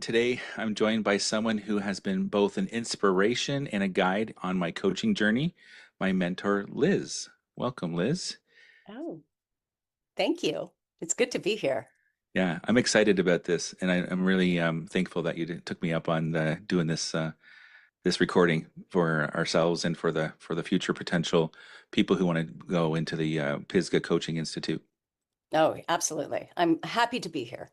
Today, I'm joined by someone who has been both an inspiration and a guide on my coaching journey, my mentor, Liz. Welcome, Liz. Oh, thank you. It's good to be here. Yeah, I'm excited about this, and I'm really thankful that you took me up on doing this recording for ourselves and for the future potential people who want to go into the Pisgah Coaching Institute. Oh, absolutely. I'm happy to be here.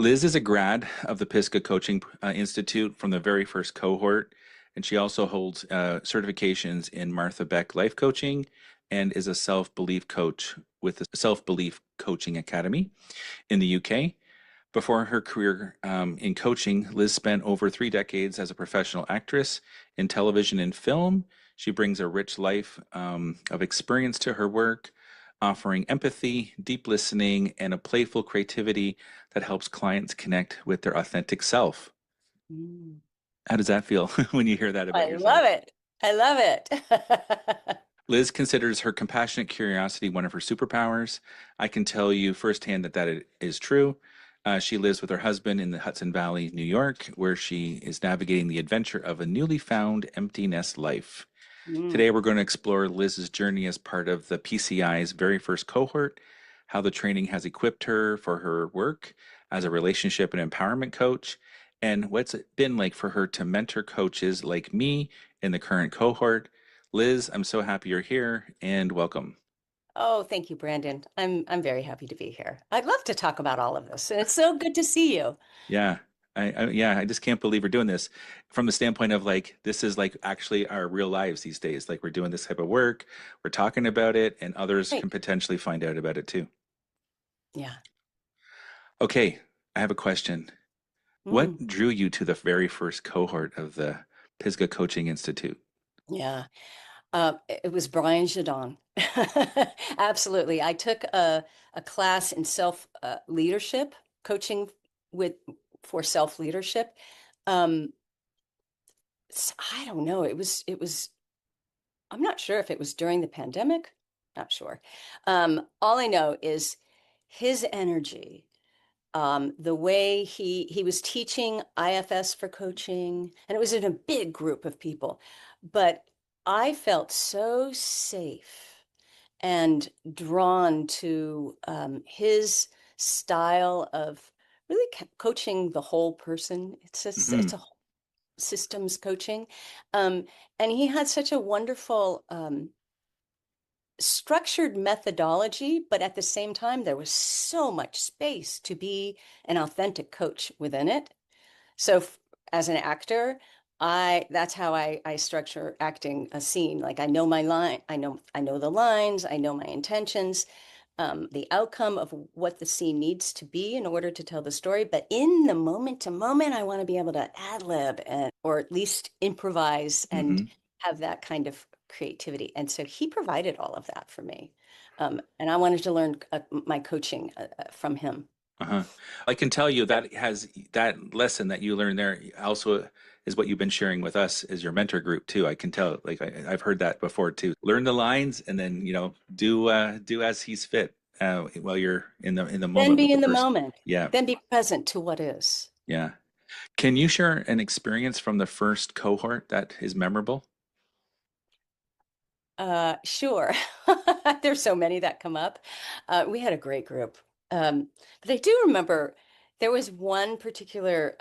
Liz is a grad of the Pisgah Coaching Institute from the very first cohort, and she also holds certifications in Martha Beck Life Coaching and is a self-belief coach with the Self-Belief Coaching Academy in the UK. Before her career in coaching, Liz spent over 3 decades as a professional actress in television and film. She brings a rich life of experience to her work, offering empathy, deep listening, and a playful creativity that helps clients connect with their authentic self. Mm. How does that feel when you hear that about I yourself? love it. I love it. Liz considers her compassionate curiosity one of her superpowers. I can tell you firsthand that it is true. She lives with her husband in the Hudson Valley, New York, where she is navigating the adventure of a newly found empty nest life. Mm. Today, we're going to explore Liz's journey as part of the PCI's very first cohort, how the training has equipped her for her work as a relationship and empowerment coach, and what's it been like for her to mentor coaches like me in the current cohort. Liz, I'm so happy you're here and welcome. Oh, thank you, Brandon. I'm very happy to be here. I'd love to talk about all of this, and it's so good to see you. Yeah. I just can't believe we're doing this from the standpoint of like this is like actually our real lives these days. Like we're doing this type of work, we're talking about it, and others can Great. potentially find out about it too. Yeah. Okay, I have a question. Mm. What drew you to the very first cohort of the Pisgah Coaching Institute? Yeah. It was Brian Jadon. Absolutely. I took a class in self leadership coaching with for self leadership. Um, I don't know. It was I'm not sure if it was during the pandemic. Not sure. All I know is his energy, the way he was teaching IFS for coaching, and it was in a big group of people, but I felt so safe and drawn to his style of really coaching the whole person. Hmm. It's a systems coaching. Um, and he had such a wonderful structured methodology, but at the same time, there was so much space to be an authentic coach within it. So as an actor, I that's how I structure acting a scene. Like I know my line, I know the lines, I know my intentions, the outcome of what the scene needs to be in order to tell the story. But in the moment to moment, I want to be able to ad lib and or at least improvise and Hmm. have that kind of creativity. And so he provided all of that for me. And I wanted to learn my coaching from him. Uh-huh. I can tell you Yep. that has that lesson that you learned there also is what you've been sharing with us as your mentor group too. I can tell, like I've heard that before too. Learn the lines and then do as he's fit while you're in the Then moment with be the in the person. moment. Yeah, Then be present to what is. yeah. Can you share an experience from the first cohort that is memorable? Sure. There's so many that come up. We had a great group. But I do remember there was one particular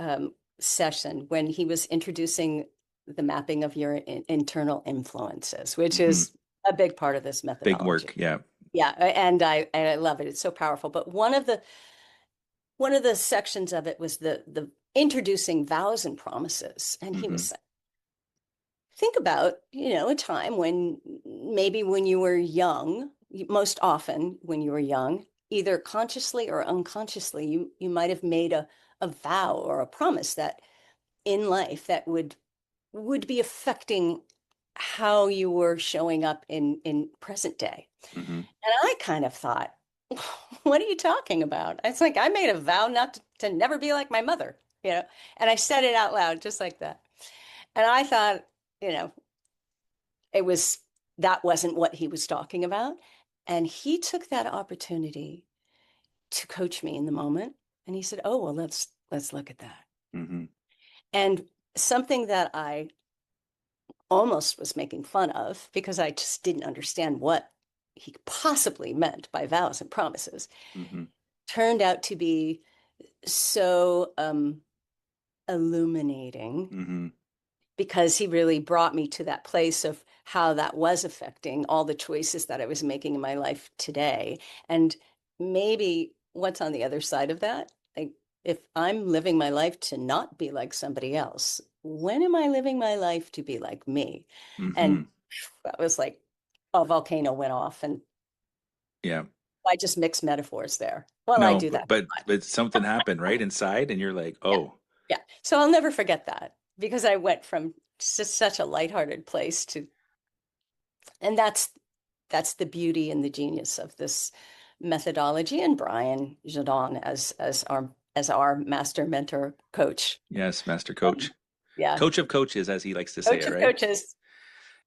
session when he was introducing the mapping of your internal influences, which Hmm. is a big part of this Big work. methodology. Yeah. Yeah, and I love it. It's so powerful. But one of the sections of it was the introducing vows and promises, and he Hmm. was think about, a time when maybe when you were young, most often when you were young, either consciously or unconsciously, you might have made a vow or a promise that in life that would be affecting how you were showing up in present day. Hmm. And I kind of thought, what are you talking about? It's like I made a vow not to never be like my mother, and I said it out loud just like that. And I thought, you know, it was that wasn't what he was talking about. And he took that opportunity to coach me in the moment. And he said, "Oh, well, let's look at that." Mm-hmm. And something that I almost was making fun of because I just didn't understand what he possibly meant by vows and promises Mm-hmm. turned out to be so illuminating Mm-hmm. because he really brought me to that place of how that was affecting all the choices that I was making in my life today. And maybe what's on the other side of that? Like, if I'm living my life to not be like somebody else, when am I living my life to be like me? Mm-hmm. And that was like a volcano went off, and Yeah. I just mixed metaphors there. Well, I No, do that. but something happened right inside, and you're like, Yeah. oh, Yeah. So I'll never forget that because I went from just such a lighthearted place to, and that's the beauty and the genius of this methodology, and Brian Jadon as our master mentor coach. yes, master coach, Yeah. coach of coaches, as he likes to say Coach it, of right? coaches.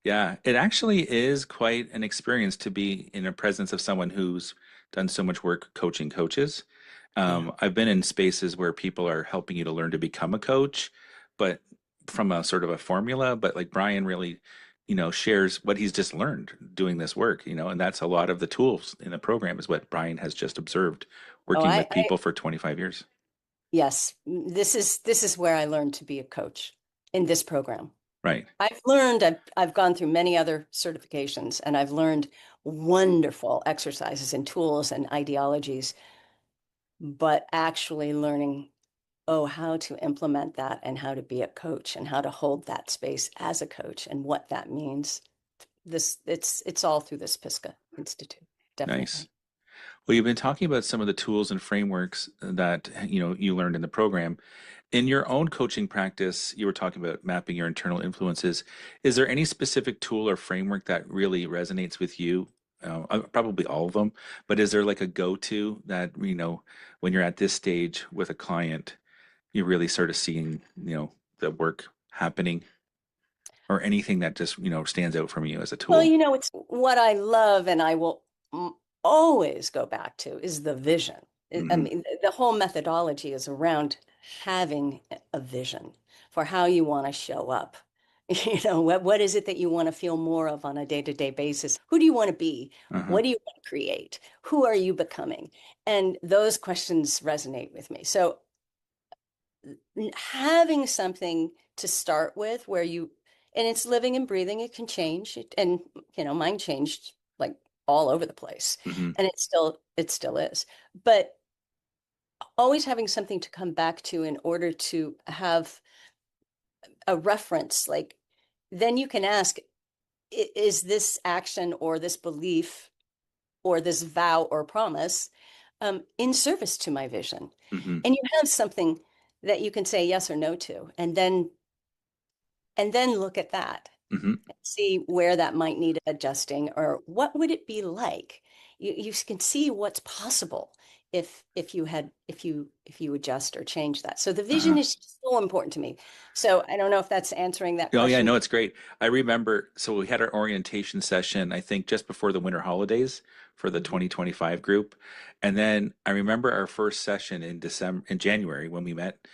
Yeah, it actually is quite an experience to be in the presence of someone who's done so much work coaching coaches. Yeah. I've been in spaces where people are helping you to learn to become a coach, but from a sort of a formula. But like Brian really, shares what he's just learned doing this work, and that's a lot of the tools in the program is what Brian has just observed Oh, working with people for 25 years. yes, this is where I learned to be a coach in this program. Right. I've gone through many other certifications and I've learned wonderful exercises and tools and ideologies, but actually learning, oh, how to implement that and how to be a coach and how to hold that space as a coach and what that means. It's all through this Pisgah Institute, Nice. definitely. Well, you've been talking about some of the tools and frameworks that you learned in the program. In your own coaching practice, you were talking about mapping your internal influences. Is there any specific tool or framework that really resonates with you? Probably all of them, but is there like a go-to that, when you're at this stage with a client, you're really sort of seeing, the work happening or anything that just, stands out from you as a Well, tool? it's what I love and I will always go back to is the vision. I Hmm. mean, the whole methodology is around having a vision for how you want to show up. What is it that you want to feel more of on a day-to-day basis? Who do you want to be? Uh-huh. What do you want to create? Who are you becoming? And those questions resonate with me. So having something to start with where you, and it's living and breathing, it can change. And, mine changed like all over the place. Hmm. And it still is. But always having something to come back to in order to have a reference, like then you can ask, is this action or this belief or this vow or promise in service to my vision? Hmm. And you have something that you can say yes or no to, and then look at that Hmm. and see where that might need adjusting or what would it be like. You can see what's possible if you adjust or change that. So the vision Uh-huh. is so important to me. So I don't know if that's answering that Oh yeah, question. no, it's great. I remember, so we had our orientation session, I think just before the winter holidays for the Mhm. 2025 group. And then I remember our first session in January when we met.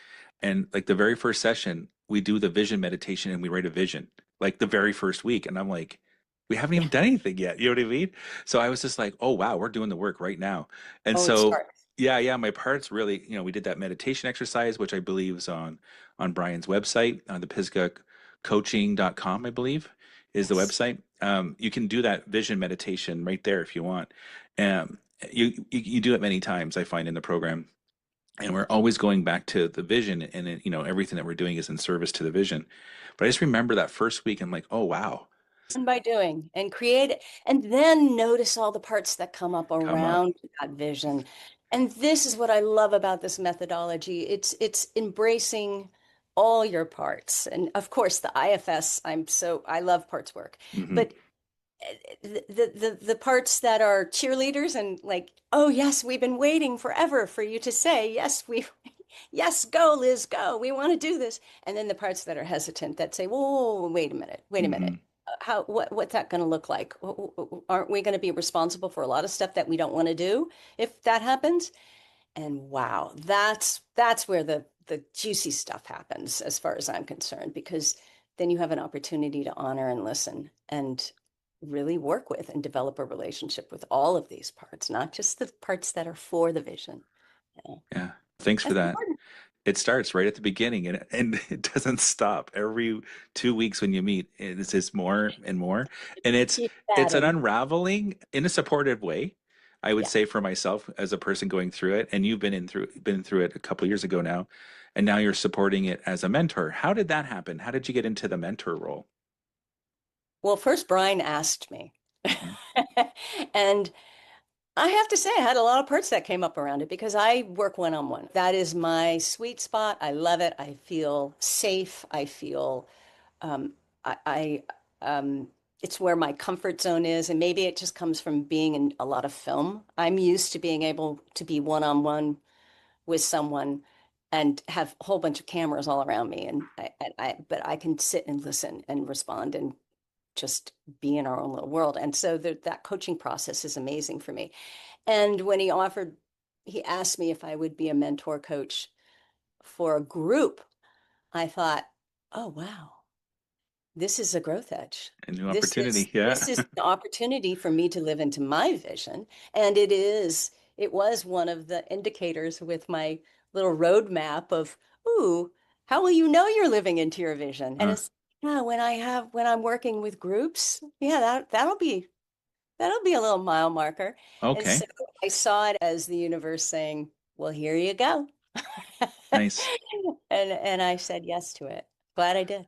And like the very first session, we do the vision meditation and we write a vision, like the very first week. And I'm like, we haven't Yeah. even done anything yet. You know what I mean? So I was just like, oh wow, we're doing the work right now. And Oh, it so starts. yeah, my parts really, we did that meditation exercise, which I believe is on Brian's website, on the Pisgah coaching.com, I believe, is the Yes. website. You can do that vision meditation right there if you want. Um, you do it many times, I find, in the program. And we're always going back to the vision, and everything that we're doing is in service to the vision. But I just remember that first week, I'm like, oh wow, And by doing and create it, and then notice all the parts that come up come up. around that vision. And this is what I love about this methodology. It's embracing all your parts. And of course, the IFS, I love parts work. Hmm. But the parts that are cheerleaders and like, oh yes, we've been waiting forever for you to say yes, yes, go Liz, go, we want to do this. And then the parts that are hesitant that say, whoa, wait a minute, Hmm. how what's that going to look like? Aren't we going to be responsible for a lot of stuff that we don't want to do if that happens? And wow, that's where the juicy stuff happens as far as I'm concerned, because then you have an opportunity to honor and listen and really work with and develop a relationship with all of these parts, not just the parts that are for the vision. Yeah. Yeah. Thanks for That's that. important. It starts right at the beginning and it doesn't stop. Every 2 weeks when you meet, it's just more and more. And Keep it's an adding. unraveling in a supportive way. I would Yeah. say for myself as a person going through it, and you've been through it a couple of years ago now, and now you're supporting it as a mentor. How did that happen? How did you get into the mentor role? Well, first Brian asked me. Hmm. And I have to say, I had a lot of parts that came up around it because I work one-on-one. That is my sweet spot. I love it. I feel safe. I feel um, I it's where my comfort zone is, and maybe it just comes from being in a lot of film. I'm used to being able to be one-on-one with someone and have a whole bunch of cameras all around me, and but I can sit and listen and respond and just be in our own little world. And so that coaching process is amazing for me. And when he asked me if I would be a mentor coach for a group, I thought, oh, wow, this is a growth edge. A new This is opportunity. Yeah. this is an opportunity for me to live into my vision. And it was one of the indicators with my little roadmap of, ooh, how will you know you're living into your vision? And Uh, it's yeah, when I'm working with groups, yeah, that'll be a little mile marker. And so okay. I saw it as the universe saying, well, here you go. Nice. And I said yes to it. Glad I did.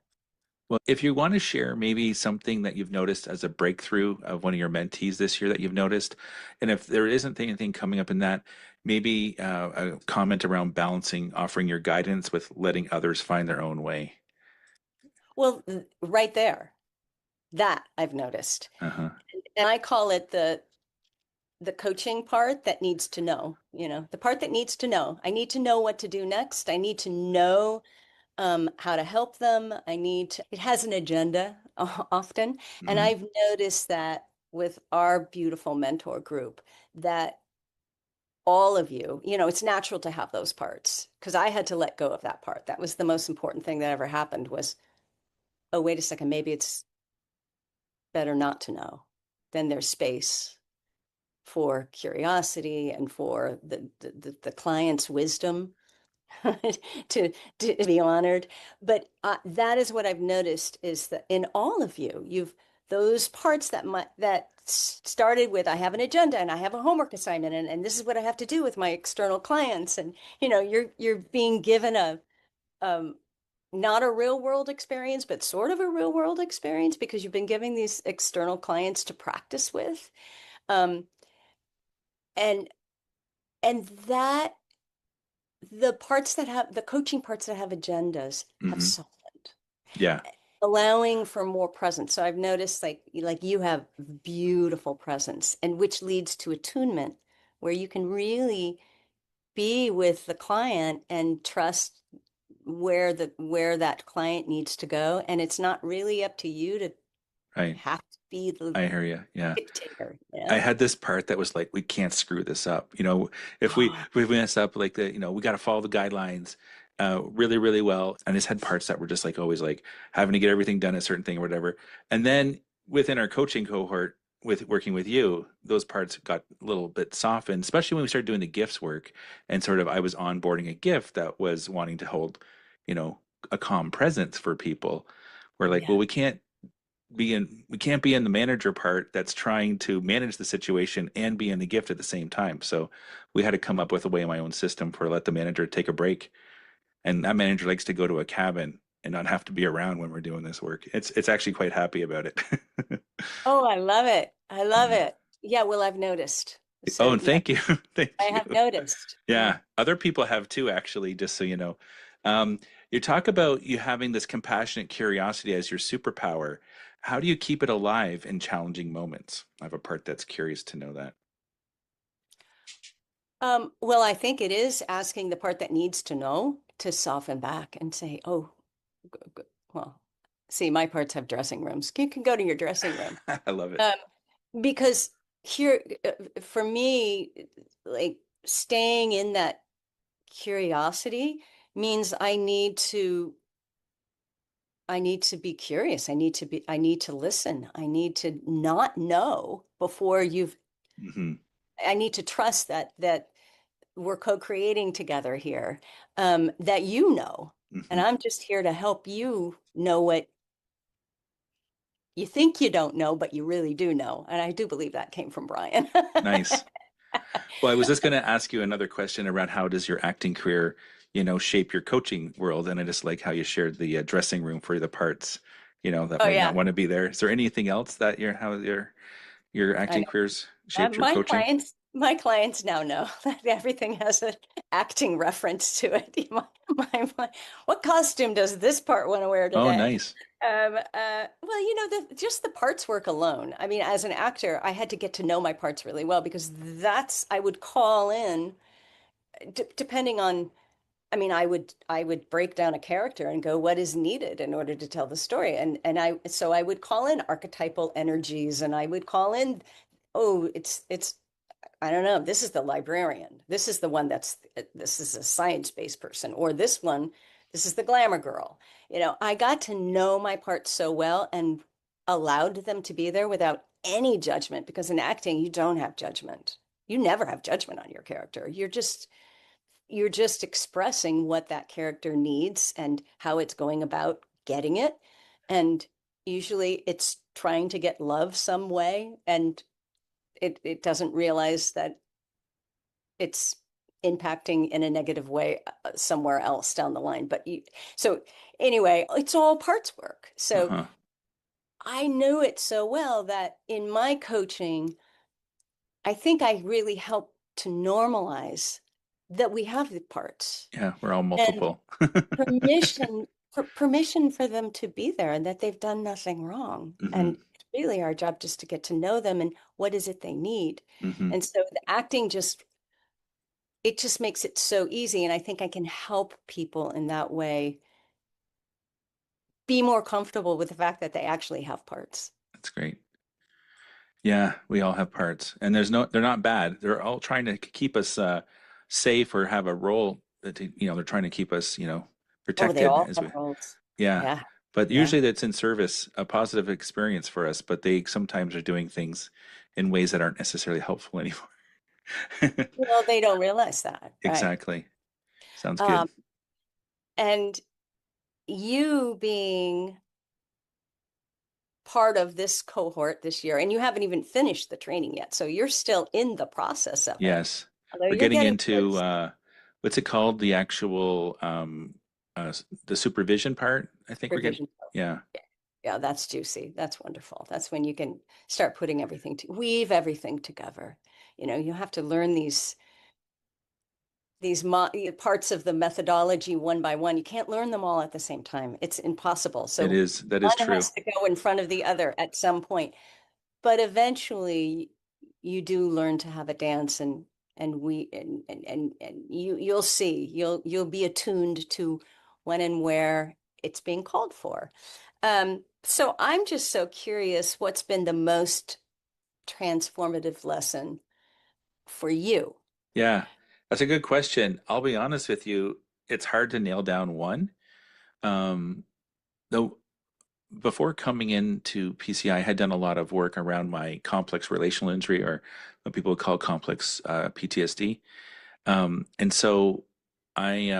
Well, if you want to share maybe something that you've noticed as a breakthrough of one of your mentees this year that you've noticed, and if there isn't anything coming up in that, maybe a comment around balancing offering your guidance with letting others find their own way. Well, right there, that I've noticed. Uh-huh. And I call it the coaching part that needs to know, the part that needs to know. I need to know what to do next. I need to know how to help them. It has an agenda often. And Hmm. I've noticed that with our beautiful mentor group, that all of you, it's natural to have those parts because I had to let go of that part. That was the most important thing that ever happened was, oh, wait a second, maybe it's better not to know. Then there's space for curiosity and for the client's wisdom to be honored. But that is what I've noticed is that in all of you, you've those parts that started with I have an agenda and I have a homework assignment and this is what I have to do with my external clients and you're being given a um, not a real world experience, but sort of a real world experience because you've been giving these external clients to practice with. Um, and and that the coaching parts that have agendas have Hmm. softened, Yeah. allowing for more presence. So I've noticed like you have beautiful presence, and which leads to attunement, where you can really be with the client and trust where that client needs to go. And it's not really up to you to Right. have to be the I hear you. Yeah. dictator, I had this part that was like, we can't screw this up. If Oh, we mess up, like we got to follow the guidelines really, really well. And I just had parts that were just like always like having to get everything done a certain thing or whatever. And then within our coaching cohort, with working with you, those parts got a little bit softened, especially when we started doing the gifts work and sort of I was onboarding a gift that was wanting to hold, you know, a calm presence for people. We're like, yeah. well, we can't be in the manager part that's trying to manage the situation and be in the gift at the same time. So we had to come up with a way in my own system for let the manager take a break. And that manager likes to go to a cabin and not have to be around when we're doing this work. It's actually quite happy about it. Oh, I love it. I love Yeah. it. Yeah, well, I've noticed. Oh, So and yeah, thank you. I Thank you. have noticed. Yeah. Yeah, other people have too, actually, just so you know. Um, you talk about you having this compassionate curiosity as your superpower. How do you keep it alive in challenging moments? I have a part that's curious to know that. Well, I think it is asking the part that needs to know to soften back and say, oh, well, see, my parts have dressing rooms. You can go to your dressing room. I love it. Um, because here, for me, like staying in that curiosity means I need to be curious. I need to listen. I need to not know before Hmm. I need to trust that we're co-creating together here, that and Hmm. I'm just here to help you know what you think you don't know, but you really do know. And I do believe that came from Brian. Nice. Well, I was just going to ask you another question around how does your acting career, shape your coaching world? And I just like how you shared the dressing room for the parts, that Oh might not yeah, want to be there. Is there anything else that how your I acting know. careers shaped your coaching? My clients now know that everything has an acting reference to it. What costume does this part want to wear Oh, today? nice. Well, just the parts work alone. I mean, as an actor, I had to get to know my parts really well because I would call in, depending on, I would break down a character and go, what is needed in order to tell the story? So I would call in archetypal energies and I would call in, oh, it's I don't know. This is the librarian. This is the one this is a science-based person, or this is the glamour girl. I got to know my parts so well and allowed them to be there without any judgment because in acting, you don't have judgment. You never have judgment on your character. You're just expressing what that character needs and how it's going about getting it. And usually it's trying to get love some way and it doesn't realize that it's impacting in a negative way somewhere else down the line. So anyway, it's all parts work. So Uh-huh. I knew it so well that in my coaching, I think I really helped to normalize that we have the parts Yeah, we're all and multiple. permission for them to be there and that they've done nothing wrong. Hmm. And it's really our job just to get to know them and what is it they need. Hmm. And so the acting it just makes it so easy. And I think I can help people in that way be more comfortable with the fact that they actually have parts. That's great. Yeah, we all have parts, and they're not bad. They're all trying to keep us safe or have a role that they're trying to keep us Oh, they protected all as have we. roles. Yeah, Yeah. but Yeah. usually that's in service, a positive experience for us. But they sometimes are doing things in ways that aren't necessarily helpful anymore. Well, they don't realize that. Right. Exactly. Sounds good. Um, and you being part of this cohort this year, and you haven't even finished the training yet. So you're still in the process of it. Yes, Although we're you're getting getting into close. what's it called? The actual the supervision part. I think we're getting. Revision. Yeah, Yeah, that's juicy. That's wonderful. That's when you can start putting weave everything together. You have to learn parts of the methodology one by one. You can't learn them all at the same time. It's impossible. it So is. That is one true. has to go in front of the other at some point. But eventually you do learn to have a dance and you'll see. You'll be attuned to when and where it's being called for. So I'm just so curious, what's been the most transformative lesson for you? Yeah, that's a good question. I'll be honest with you, it's hard to nail down one. Um, though before coming into PCI, I had done a lot of work around my complex relational injury, or what people call complex PTSD. And so I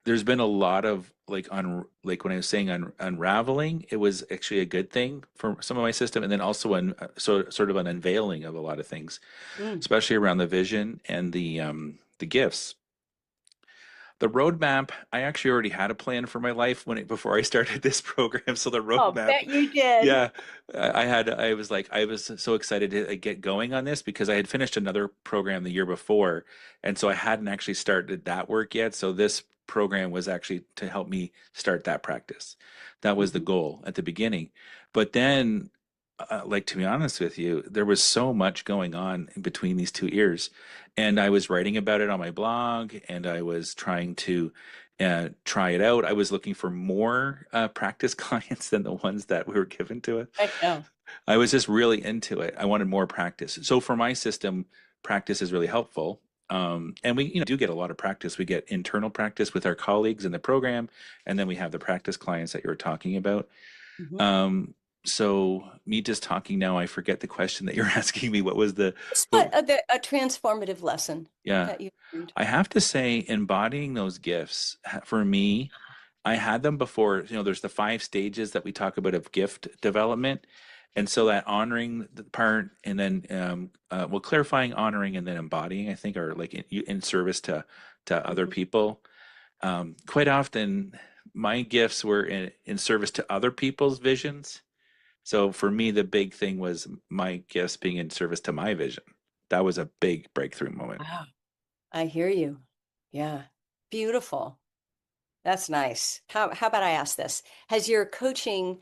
there's been a lot of like when I was saying unraveling, it was actually a good thing for some of my system, and then also sort of an unveiling of a lot of things, Mm. especially around the vision and the gifts. The roadmap, I actually already had a plan for my life before I started this program. So the Oh, roadmap, bet you did. yeah, I was so excited to get going on this because I had finished another program the year before, and so I hadn't actually started that work yet. So this program was actually to help me start that practice. That was the Mhm. goal at the beginning. But then, like to be honest with you, there was so much going on in between these two ears, and I was writing about it on my blog, and I was trying to try it out. I was looking for more practice clients than the ones that were given to us. I know. I was just really into it. I wanted more practice. So for my system, practice is really helpful. And we, do get a lot of practice. We get internal practice with our colleagues in the program, and then we have the practice clients that you were talking about. Mhm. Um, so me just talking now, I forget the question that you're asking me. What was Just the, a transformative lesson yeah, that you learned. I have to say embodying those gifts for me, I had them before, there's the 5 stages that we talk about of gift development. And so that honoring the part and then, well, clarifying, honoring, and then embodying, I think are like in service to other Mhm. people. Quite often, my gifts were in service to other people's visions. So for me, the big thing was my gifts being in service to my vision. That was a big breakthrough moment. Wow. I hear you. Yeah. Beautiful. That's nice. How about I ask this? Has your coaching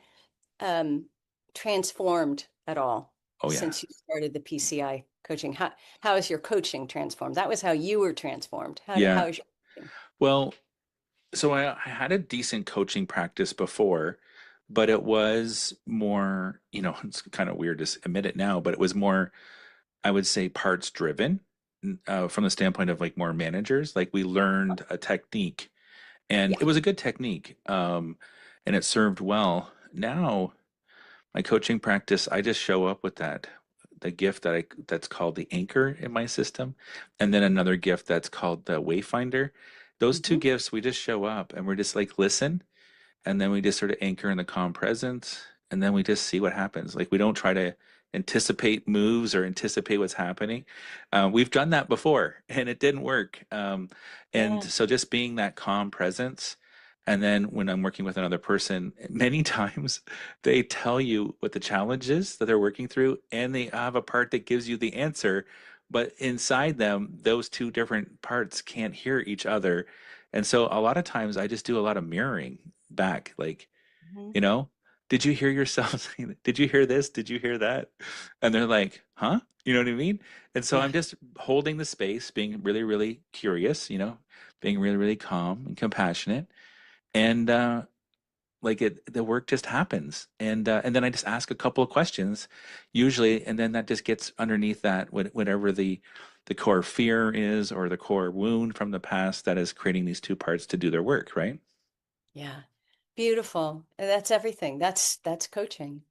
um, transformed at all Oh yeah. since you started the PCI coaching? How has your coaching transformed? That was how you were transformed. How Yeah. is your coaching? Well, so I had a decent coaching practice before, but it was more, it's kind of weird to admit it now, but it was more, I would say, parts driven, from the standpoint of like more managers. Like we learned a technique, and Yeah. it was a good technique, and it served well. Now, my coaching practice, I just show up with the gift that's called the anchor in my system, and then another gift that's called the wayfinder. Those two Hmm. gifts, we just show up and we're just like listen, and then we just sort of anchor in the calm presence, and then we just see what happens. Like we don't try to anticipate moves or anticipate what's happening. We've done that before and it didn't work. And Yeah. so just being that calm presence, and then when I'm working with another person, many times they tell you what the challenge is that they're working through, and they have a part that gives you the answer, but inside them those two different parts can't hear each other. And so a lot of times I just do a lot of mirroring back, like, Mhm. you know, did you hear yourself saying that? Did you hear this? Did you hear that? And they're like, huh? You know what I mean? And so Yeah. I'm just holding the space, being really, really curious, being really, really calm and compassionate. And like the work just happens. And then I just ask a couple of questions, usually, and then that just gets underneath that, whatever the core fear is or the core wound from the past that is creating these two parts to do their work, right? Yeah. Beautiful. And that's everything. That's coaching.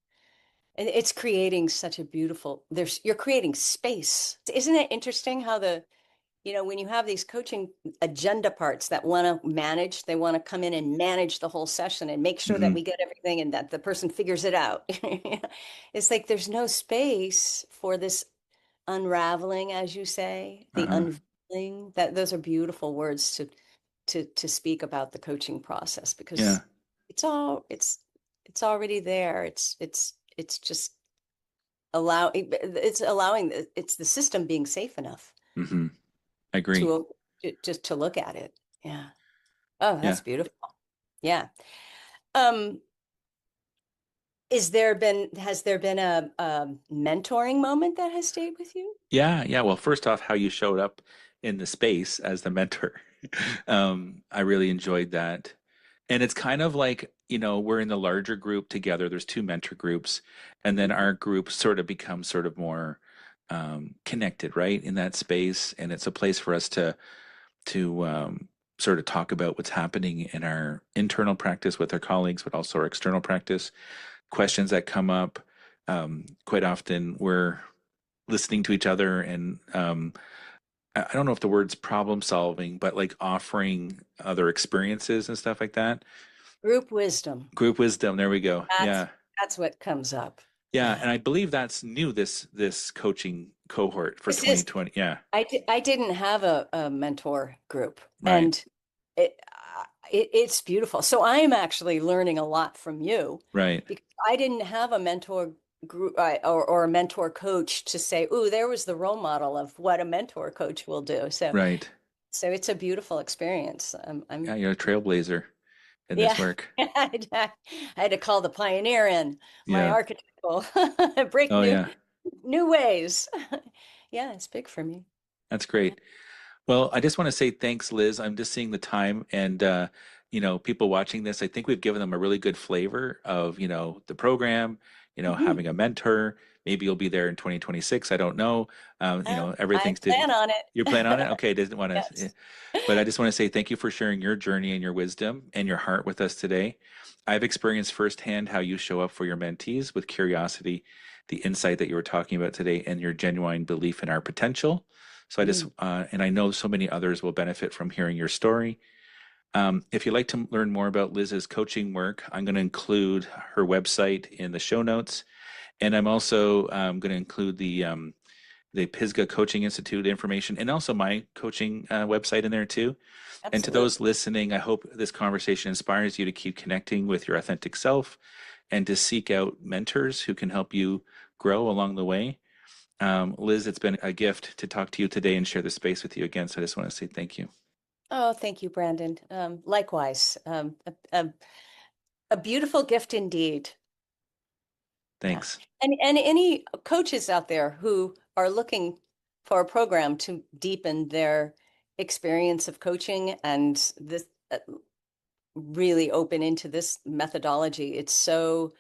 And it's creating such a beautiful, you're creating space. Isn't it interesting how when you have these coaching agenda parts that want to manage, they want to come in and manage the whole session and make sure that Hmm. we get everything and that the person figures it out. It's like there's no space for this unraveling, as you say, the Uh-huh. unveiling. That those are beautiful words to speak about the coaching process Yeah. because it's all it's already there. It's just allowing it's the system being safe enough Hmm. I agree. to just to look at it. Yeah. Oh, Yeah. that's beautiful. Yeah. Um, has there been a mentoring moment that has stayed with you? Yeah. Yeah. Well, first off, how you showed up in the space as the mentor. I really enjoyed that. And it's kind of like, we're in the larger group together. There's two mentor groups, and then Mhm. our group sort of becomes sort of more connected, right, in that space. And it's a place for us to sort of talk about what's happening in our internal practice with our colleagues, but also our external practice, questions that come up. Quite often, we're listening to each other, and I don't know if the word's problem solving, but like offering other experiences and stuff like that. Group wisdom. Group wisdom. There we go. That's Yeah. that's what comes up. Yeah. Yeah. And I believe that's new, this coaching cohort for This is 2020. Yeah. I didn't have a mentor group, Right. and it's beautiful. So I am actually learning a lot from you Right. because I didn't have a mentor group or a mentor coach to say, "Ooh, there was the role model of what a mentor coach will do." Right. So it's a beautiful experience. Yeah. You're a trailblazer in this Yeah, work. I had to call the pioneer in my Yeah. archetypal break Oh, yeah. new ways. Yeah, it's big for me. That's Yeah. great. Well, I just want to say thanks, Liz. I'm just seeing the time, and people watching this, I think we've given them a really good flavor of, the program, Mhm. having a mentor. Maybe you'll be there in 2026. I don't know. I Everything's did. plan on You plan on it? it. Okay, didn't want to, Yes. but I just want to say thank you for sharing your journey and your wisdom and your heart with us today. I've experienced firsthand how you show up for your mentees with curiosity, the insight that you were talking about today, and your genuine belief in our potential. So Mm. and I know so many others will benefit from hearing your story. If you'd like to learn more about Liz's coaching work, I'm going to include her website in the show notes. And I'm also going to include the Pisgah Coaching Institute information and also my coaching website in there too. And to those Absolutely. listening, I hope this conversation inspires you to keep connecting with your authentic self and to seek out mentors who can help you grow along the way. Liz, it's been a gift to talk to you today and share the space with you again. So I just want to say thank you. Oh, thank you, Brandon. Likewise, a beautiful gift indeed. Yeah. Thanks. And any coaches out there who are looking for a program to deepen their experience of coaching and this really open into this methodology, it's so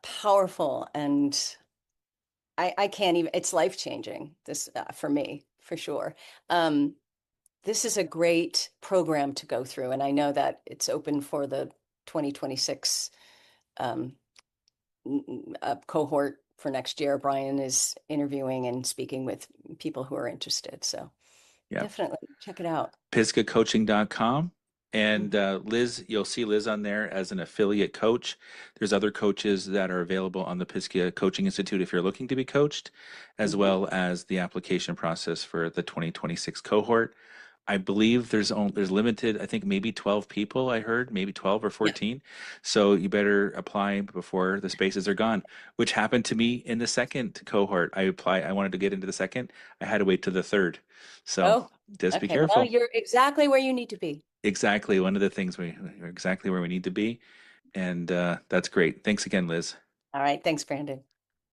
powerful and I can't even, it's life changing this for me, for sure. Um, this is a great program to go through, and I know that it's open for the 2026 um, cohort for next year. Brian is interviewing and speaking with people who are interested. So Yeah. definitely check it out. pisgahcoaching.com. And Mhm. Liz, you'll see Liz on there as an affiliate coach. There's other coaches that are available on the Pisgah Coaching Institute if you're looking to be coached, as Mhm. well as the application process for the 2026 cohort. I believe there's limited, I think maybe 12 people I heard, maybe 12 or Yeah. 14. So you better apply before the spaces are gone, which happened to me in the second cohort. I wanted to get into the second. I had to wait to the third. So Oh, just be okay. Well, careful. you're exactly where you need to be. Exactly. One of the things we're exactly where we need to be. And that's great. Thanks again, Liz. All right. Thanks, Brandon.